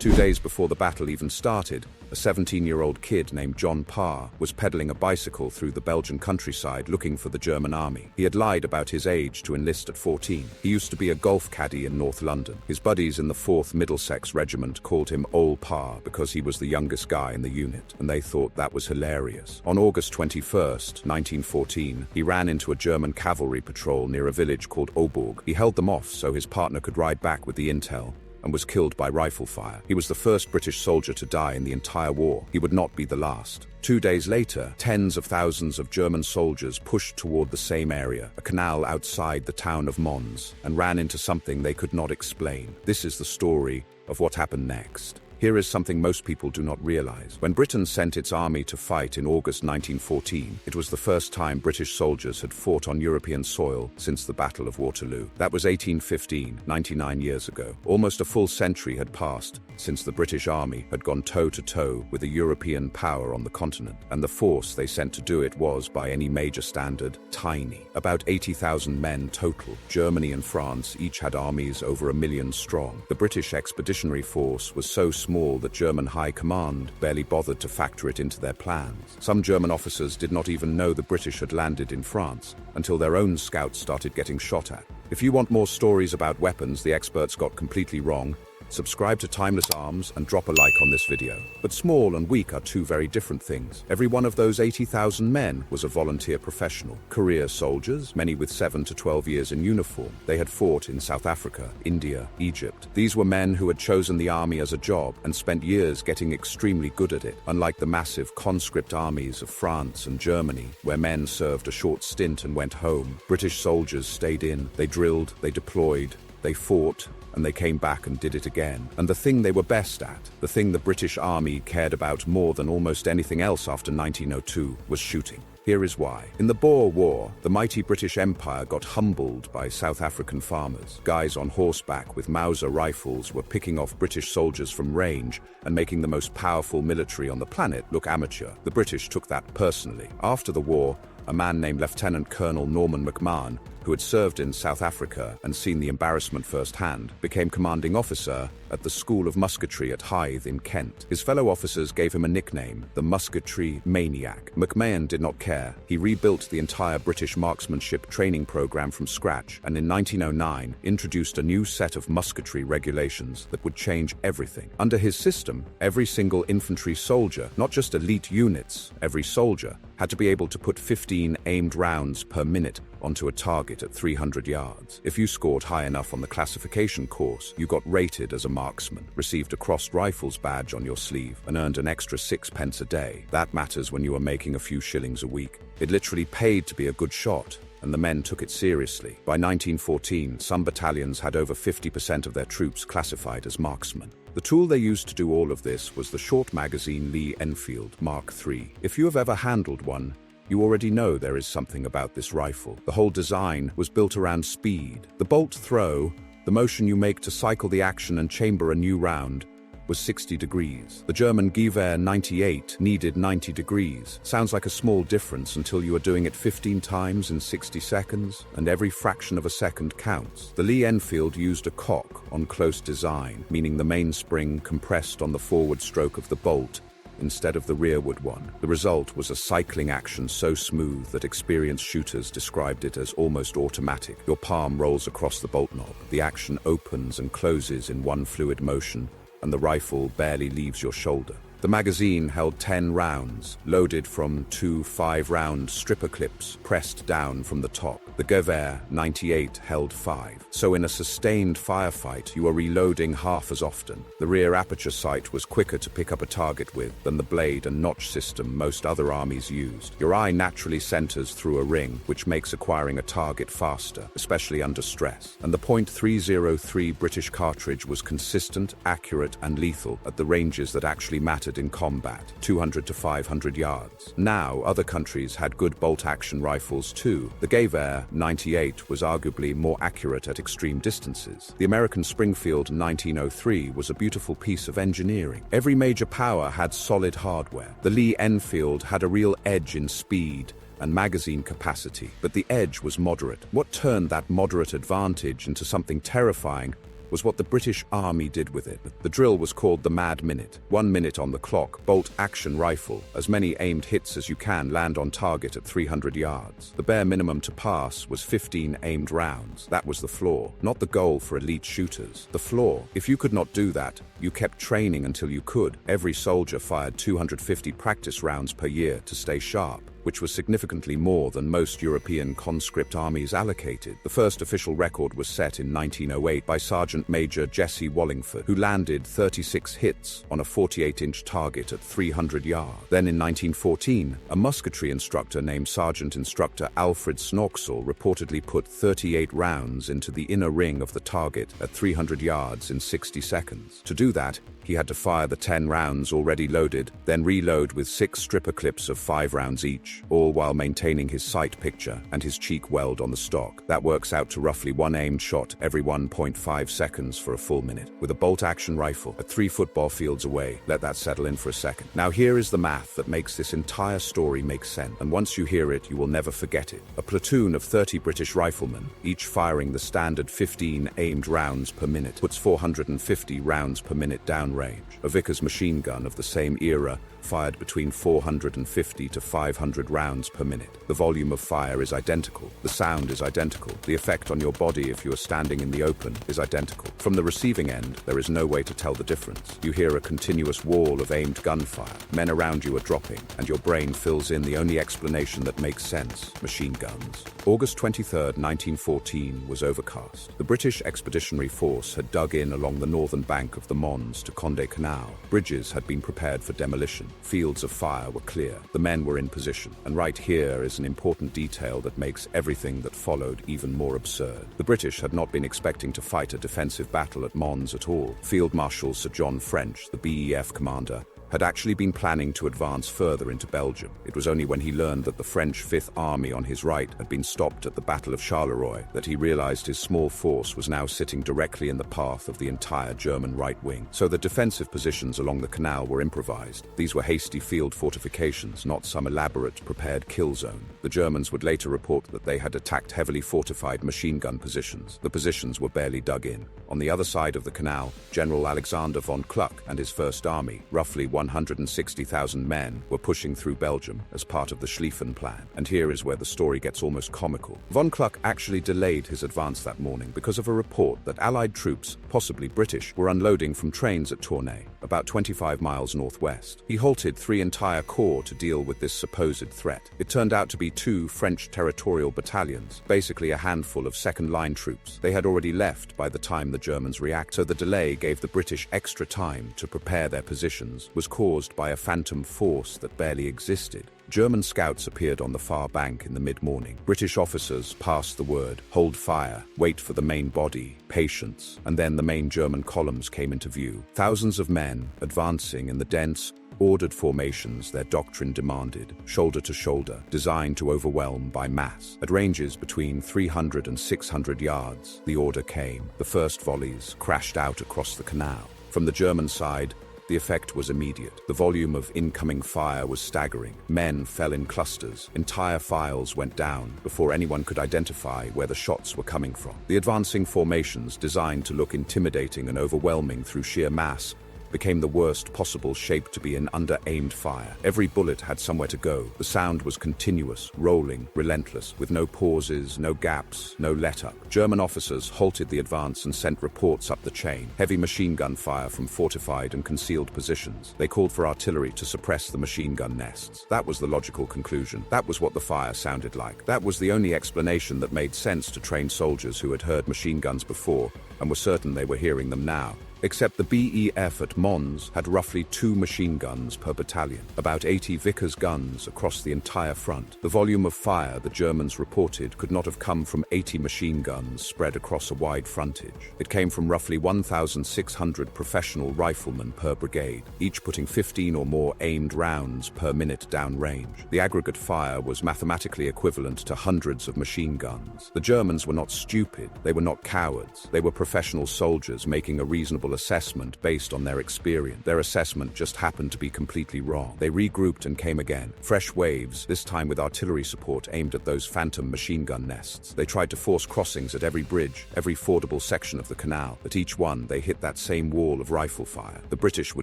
2 days before the battle even started, a 17-year-old kid named John Parr was pedaling a bicycle through the Belgian countryside looking for the German army. He had lied about his age to enlist at 14. He used to be a golf caddy in North London. His buddies in the 4th Middlesex Regiment called him Old Parr because he was the youngest guy in the unit, and they thought that was hilarious. On August 21st, 1914, he ran into a German cavalry patrol near a village called Obourg. He held them off so his partner could ride back with the intel, and was killed by rifle fire. He was the first British soldier to die in the entire war. He would not be the last. 2 days later, tens of thousands of German soldiers pushed toward the same area, a canal outside the town of Mons, and ran into something they could not explain. This is the story of what happened next. Here is something most people do not realize. When Britain sent its army to fight in August 1914, it was the first time British soldiers had fought on European soil since the Battle of Waterloo. That was 1815, 99 years ago. Almost a full century had passed since the British army had gone toe-to-toe with a European power on the continent, and the force they sent to do it was, by any major standard, tiny. About 80,000 men total. Germany and France each had armies over 1 million strong. The British Expeditionary Force was so small that German high command barely bothered to factor it into their plans. Some German officers did not even know the British had landed in France until their own scouts started getting shot at. If you want more stories about weapons the experts got completely wrong, subscribe to Timeless Arms and drop a like on this video. But small and weak are two very different things. Every one of those 80,000 men was a volunteer professional. Career soldiers, many with 7 to 12 years in uniform. They had fought in South Africa, India, Egypt. These were men who had chosen the army as a job and spent years getting extremely good at it. Unlike the massive conscript armies of France and Germany, where men served a short stint and went home, British soldiers stayed in. They drilled, they deployed, they fought, and they came back and did it again. And the thing they were best at, the thing the British Army cared about more than almost anything else after 1902, was shooting. Here is why. In the Boer War, the mighty British Empire got humbled by South African farmers. Guys on horseback with Mauser rifles were picking off British soldiers from range and making the most powerful military on the planet look amateur. The British took that personally. After the war, a man named Lieutenant Colonel Norman McMahon, who had served in South Africa and seen the embarrassment firsthand, became commanding officer at the School of Musketry at Hythe in Kent. His fellow officers gave him a nickname, the Musketry Maniac. McMahon did not care. He rebuilt the entire British marksmanship training program from scratch, and in 1909 introduced a new set of musketry regulations that would change everything. Under his system, every single infantry soldier, not just elite units, every soldier, had to be able to put 15 aimed rounds per minute onto a target at 300 yards. If you scored high enough on the classification course, you got rated as a marksman, received a crossed rifles badge on your sleeve, and earned an extra 6 pence a day. That matters when you are making a few shillings a week. It literally paid to be a good shot, and the men took it seriously. By 1914, some battalions had over 50% of their troops classified as marksmen. The tool they used to do all of this was the short Magazine Lee-Enfield Mark III. If you have ever handled one, you already know there is something about this rifle. The whole design was built around speed. The bolt throw, the motion you make to cycle the action and chamber a new round, was 60 degrees. The German Gewehr 98 needed 90 degrees. Sounds like a small difference until you are doing it 15 times in 60 seconds, and every fraction of a second counts. The Lee-Enfield used a cock on close design, meaning the mainspring compressed on the forward stroke of the bolt instead of the rearward one. The result was a cycling action so smooth that experienced shooters described it as almost automatic. Your palm rolls across the bolt knob. The action opens and closes in one fluid motion, and the rifle barely leaves your shoulder. The magazine held 10 rounds, loaded from 2 5-round stripper clips pressed down from the top. The Gewehr 98 held 5. So in a sustained firefight, you are reloading half as often. The rear aperture sight was quicker to pick up a target with than the blade and notch system most other armies used. Your eye naturally centers through a ring, which makes acquiring a target faster, especially under stress. And the .303 British cartridge was consistent, accurate, and lethal at the ranges that actually mattered in combat, 200 to 500 yards. Now, other countries had good bolt-action rifles too. The Gewehr 98 was arguably more accurate at extreme distances. The American Springfield 1903 was a beautiful piece of engineering. Every major power had solid hardware. The Lee-Enfield had a real edge in speed and magazine capacity, but the edge was moderate. What turned that moderate advantage into something terrifying was what the British Army did with it. The drill was called the Mad Minute. 1 minute on the clock, bolt-action rifle, as many aimed hits as you can land on target at 300 yards. The bare minimum to pass was 15 aimed rounds. That was the floor, not the goal for elite shooters. The floor. If you could not do that, you kept training until you could. Every soldier fired 250 practice rounds per year to stay sharp, which was significantly more than most European conscript armies allocated. The first official record was set in 1908 by Sergeant Major Jesse Wallingford, who landed 36 hits on a 48-inch target at 300 yards. Then in 1914, a musketry instructor named Sergeant Instructor Alfred Snorksel reportedly put 38 rounds into the inner ring of the target at 300 yards in 60 seconds. To do that, he had to fire the 10 rounds already loaded, then reload with 6 stripper clips of 5 rounds each, all while maintaining his sight picture and his cheek weld on the stock. That works out to roughly 1 aimed shot every 1.5 seconds for a full minute. With a bolt-action rifle at 3 football fields away, let that settle in for a second. Now here is the math that makes this entire story make sense, and once you hear it, you will never forget it. A platoon of 30 British riflemen, each firing the standard 15 aimed rounds per minute, puts 450 rounds per minute down range. A Vickers machine gun of the same era fired between 450 to 500 rounds per minute. The volume of fire is identical. The sound is identical. The effect on your body if you are standing in the open is identical. From the receiving end, there is no way to tell the difference. You hear a continuous wall of aimed gunfire. Men around you are dropping, and your brain fills in the only explanation that makes sense: machine guns. August 23, 1914 was overcast. The British Expeditionary Force had dug in along the northern bank of the Mons to Condé Canal. Bridges had been prepared for demolition. Fields of fire were clear. The men were in position. And right here is an important detail that makes everything that followed even more absurd. The British had not been expecting to fight a defensive battle at Mons at all. Field Marshal Sir John French, the BEF commander, had actually been planning to advance further into Belgium. It was only when he learned that the French Fifth Army on his right had been stopped at the Battle of Charleroi that he realized his small force was now sitting directly in the path of the entire German right wing. So the defensive positions along the canal were improvised. These were hasty field fortifications, not some elaborate prepared kill zone. The Germans would later report that they had attacked heavily fortified machine gun positions. The positions were barely dug in. On the other side of the canal, General Alexander von Kluck and his First Army, roughly 160,000 men, were pushing through Belgium as part of the Schlieffen Plan. And here is where the story gets almost comical. Von Kluck actually delayed his advance that morning because of a report that Allied troops, possibly British, were unloading from trains at Tournai, about 25 miles northwest. He halted 3 entire corps to deal with this supposed threat. It turned out to be 2 French territorial battalions, basically a handful of second-line troops. They had already left by the time the Germans reacted, so the delay gave the British extra time to prepare their positions, was caused by a phantom force that barely existed. German scouts appeared on the far bank in the mid-morning. British officers passed the word: hold fire, wait for the main body, patience, and then the main German columns came into view. Thousands of men advancing in the dense, ordered formations their doctrine demanded, shoulder to shoulder, designed to overwhelm by mass. At ranges between 300 and 600 yards, the order came. The first volleys crashed out across the canal. From the German side, the effect was immediate. The volume of incoming fire was staggering. Men fell in clusters. Entire files went down before anyone could identify where the shots were coming from. The advancing formations, designed to look intimidating and overwhelming through sheer mass, became the worst possible shape to be in under aimed fire. Every bullet had somewhere to go. The sound was continuous, rolling, relentless, with no pauses, no gaps, no let-up. German officers halted the advance and sent reports up the chain. Heavy machine gun fire from fortified and concealed positions. They called for artillery to suppress the machine gun nests. That was the logical conclusion. That was what the fire sounded like. That was the only explanation that made sense to trained soldiers who had heard machine guns before and were certain they were hearing them now. Except the BEF at Mons had roughly 2 machine guns per battalion, about 80 Vickers guns across the entire front. The volume of fire the Germans reported could not have come from 80 machine guns spread across a wide frontage. It came from roughly 1,600 professional riflemen per brigade, each putting 15 or more aimed rounds per minute downrange. The aggregate fire was mathematically equivalent to hundreds of machine guns. The Germans were not stupid, they were not cowards, they were professional soldiers making a reasonable assessment based on their experience. Their assessment just happened to be completely wrong. They regrouped and came again. Fresh waves, this time with artillery support aimed at those phantom machine gun nests. They tried to force crossings at every bridge, every fordable section of the canal. At each one, they hit that same wall of rifle fire. The British were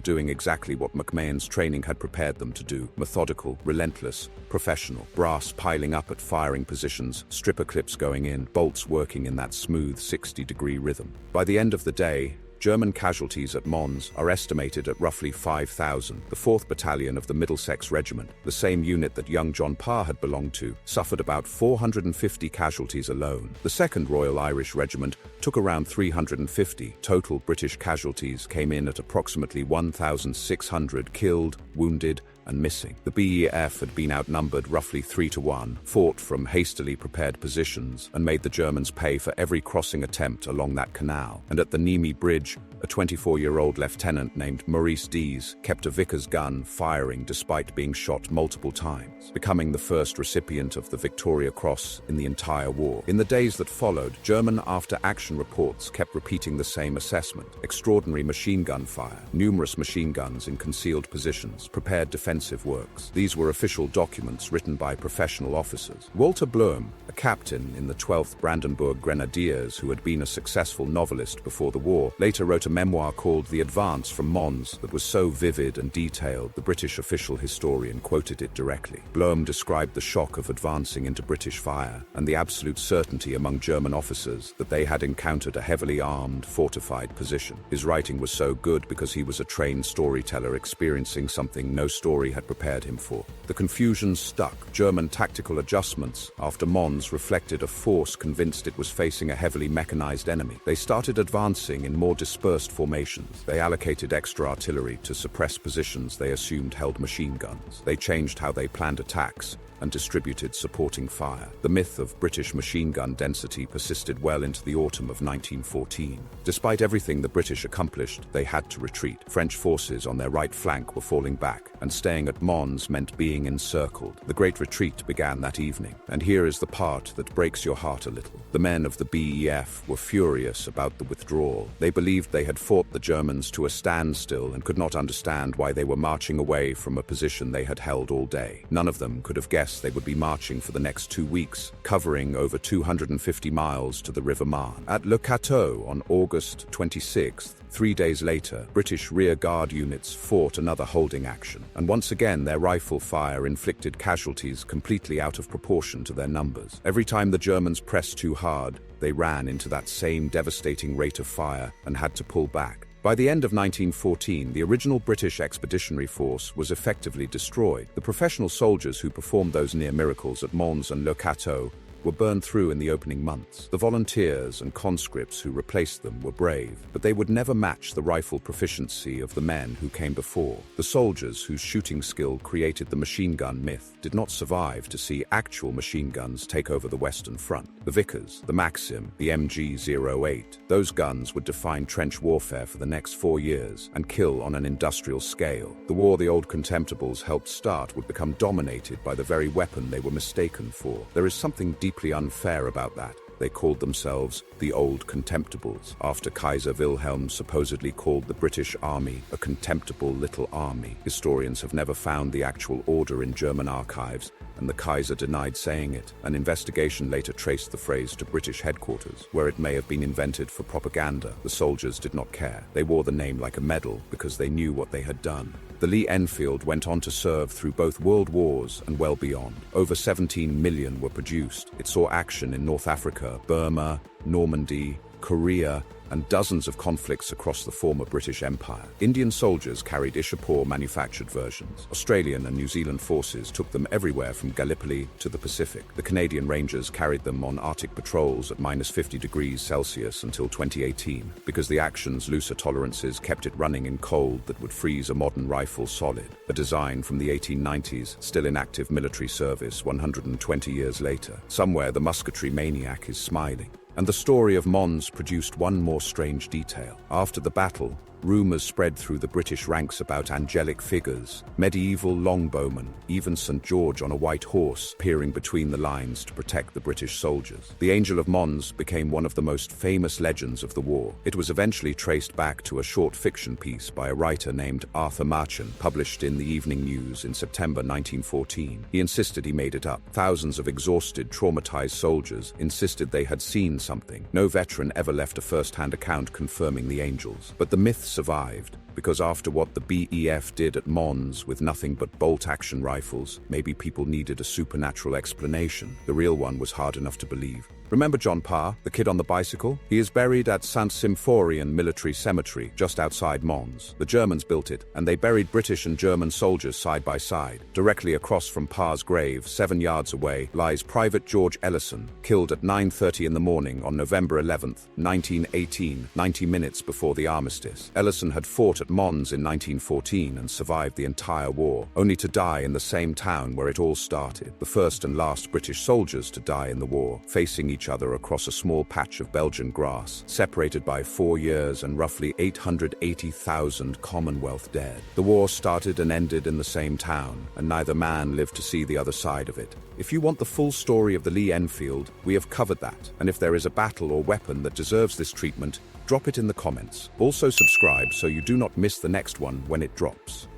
doing exactly what McMahon's training had prepared them to do. Methodical, relentless, professional. Brass piling up at firing positions, stripper clips going in, bolts working in that smooth 60-degree rhythm. By the end of the day, German casualties at Mons are estimated at roughly 5,000. The 4th Battalion of the Middlesex Regiment, the same unit that young John Parr had belonged to, suffered about 450 casualties alone. The 2nd Royal Irish Regiment took around 350. Total British casualties came in at approximately 1,600 killed, wounded, and missing. The BEF had been outnumbered roughly 3-1, fought from hastily prepared positions, and made the Germans pay for every crossing attempt along that canal. And at the Nemi Bridge, a 24-year-old lieutenant named Maurice Dees kept a Vickers gun firing despite being shot multiple times, becoming the first recipient of the Victoria Cross in the entire war. In the days that followed, German after-action reports kept repeating the same assessment. Extraordinary machine gun fire, numerous machine guns in concealed positions, prepared defensive works. These were official documents written by professional officers. Walter Blum, a captain in the 12th Brandenburg Grenadiers who had been a successful novelist before the war, later wrote a memoir called The Advance from Mons that was so vivid and detailed the British official historian quoted it directly. Blum described the shock of advancing into British fire and the absolute certainty among German officers that they had encountered a heavily armed, fortified position. His writing was so good because he was a trained storyteller experiencing something no story had prepared him for. The confusion stuck. German tactical adjustments after Mons reflected a force convinced it was facing a heavily mechanized enemy. They started advancing in more dispersed formations. They allocated extra artillery to suppress positions they assumed held machine guns. They changed how they planned attacks and distributed supporting fire. The myth of British machine gun density persisted well into the autumn of 1914. Despite everything the British accomplished, they had to retreat. French forces on their right flank were falling back, and staying at Mons meant being encircled. The Great Retreat began that evening, and here is the part that breaks your heart a little. The men of the BEF were furious about the withdrawal. They believed they had fought the Germans to a standstill and could not understand why they were marching away from a position they had held all day. None of them could have guessed they would be marching for the next 2 weeks, covering over 250 miles to the River Marne. At Le Cateau on August 26th, 3 days later, British rear guard units fought another holding action, and once again their rifle fire inflicted casualties completely out of proportion to their numbers. Every time the Germans pressed too hard, they ran into that same devastating rate of fire and had to pull back. By the end of 1914, the original British Expeditionary Force was effectively destroyed. The professional soldiers who performed those near miracles at Mons and Le Cateau were burned through in the opening months. The volunteers and conscripts who replaced them were brave, but they would never match the rifle proficiency of the men who came before. The soldiers whose shooting skill created the machine gun myth did not survive to see actual machine guns take over the Western Front. The Vickers, the Maxim, the MG-08, those guns would define trench warfare for the next 4 years and kill on an industrial scale. The war the old Contemptibles helped start would become dominated by the very weapon they were mistaken for. There is something deeply unfair about that. They called themselves the Old Contemptibles, after Kaiser Wilhelm supposedly called the British Army a contemptible little army. Historians have never found the actual order in German archives, and the Kaiser denied saying it. An investigation later traced the phrase to British headquarters, where it may have been invented for propaganda. The soldiers did not care. They wore the name like a medal because they knew what they had done. The Lee-Enfield went on to serve through both world wars and well beyond. Over 17 million were produced. It saw action in North Africa, Burma, Normandy, Korea, and dozens of conflicts across the former British Empire. Indian soldiers carried Ishapur-manufactured versions. Australian and New Zealand forces took them everywhere from Gallipoli to the Pacific. The Canadian Rangers carried them on Arctic patrols at -50°C until 2018, because the action's looser tolerances kept it running in cold that would freeze a modern rifle solid. A design from the 1890s, still in active military service 120 years later. Somewhere the musketry maniac is smiling. And the story of Mons produced one more strange detail. After the battle, Rumors spread through the British ranks about angelic figures, medieval longbowmen, even St. George on a white horse peering between the lines to protect the British soldiers. The Angel of Mons became one of the most famous legends of the war. It was eventually traced back to a short fiction piece by a writer named Arthur Machen, published in the Evening News in September 1914. He insisted he made it up. Thousands of exhausted, traumatized soldiers insisted they had seen something. No veteran ever left a first-hand account confirming the angels. But the myth survived, because after what the BEF did at Mons with nothing but bolt-action rifles, maybe people needed a supernatural explanation. The real one was hard enough to believe. Remember John Parr, the kid on the bicycle? He is buried at St. Symphorien Military Cemetery, just outside Mons. The Germans built it, and they buried British and German soldiers side by side. Directly across from Parr's grave, 7 yards away, lies Private George Ellison, killed at 9:30 in the morning on November 11th, 1918, 90 minutes before the armistice. Ellison had fought at Mons in 1914 and survived the entire war, only to die in the same town where it all started. The first and last British soldiers to die in the war, facing each other across a small patch of Belgian grass, separated by 4 years and roughly 880,000 Commonwealth dead. The war started and ended in the same town, and neither man lived to see the other side of it. If you want the full story of the Lee-Enfield, we have covered that, and if there is a battle or weapon that deserves this treatment, drop it in the comments. Also subscribe so you do not miss the next one when it drops.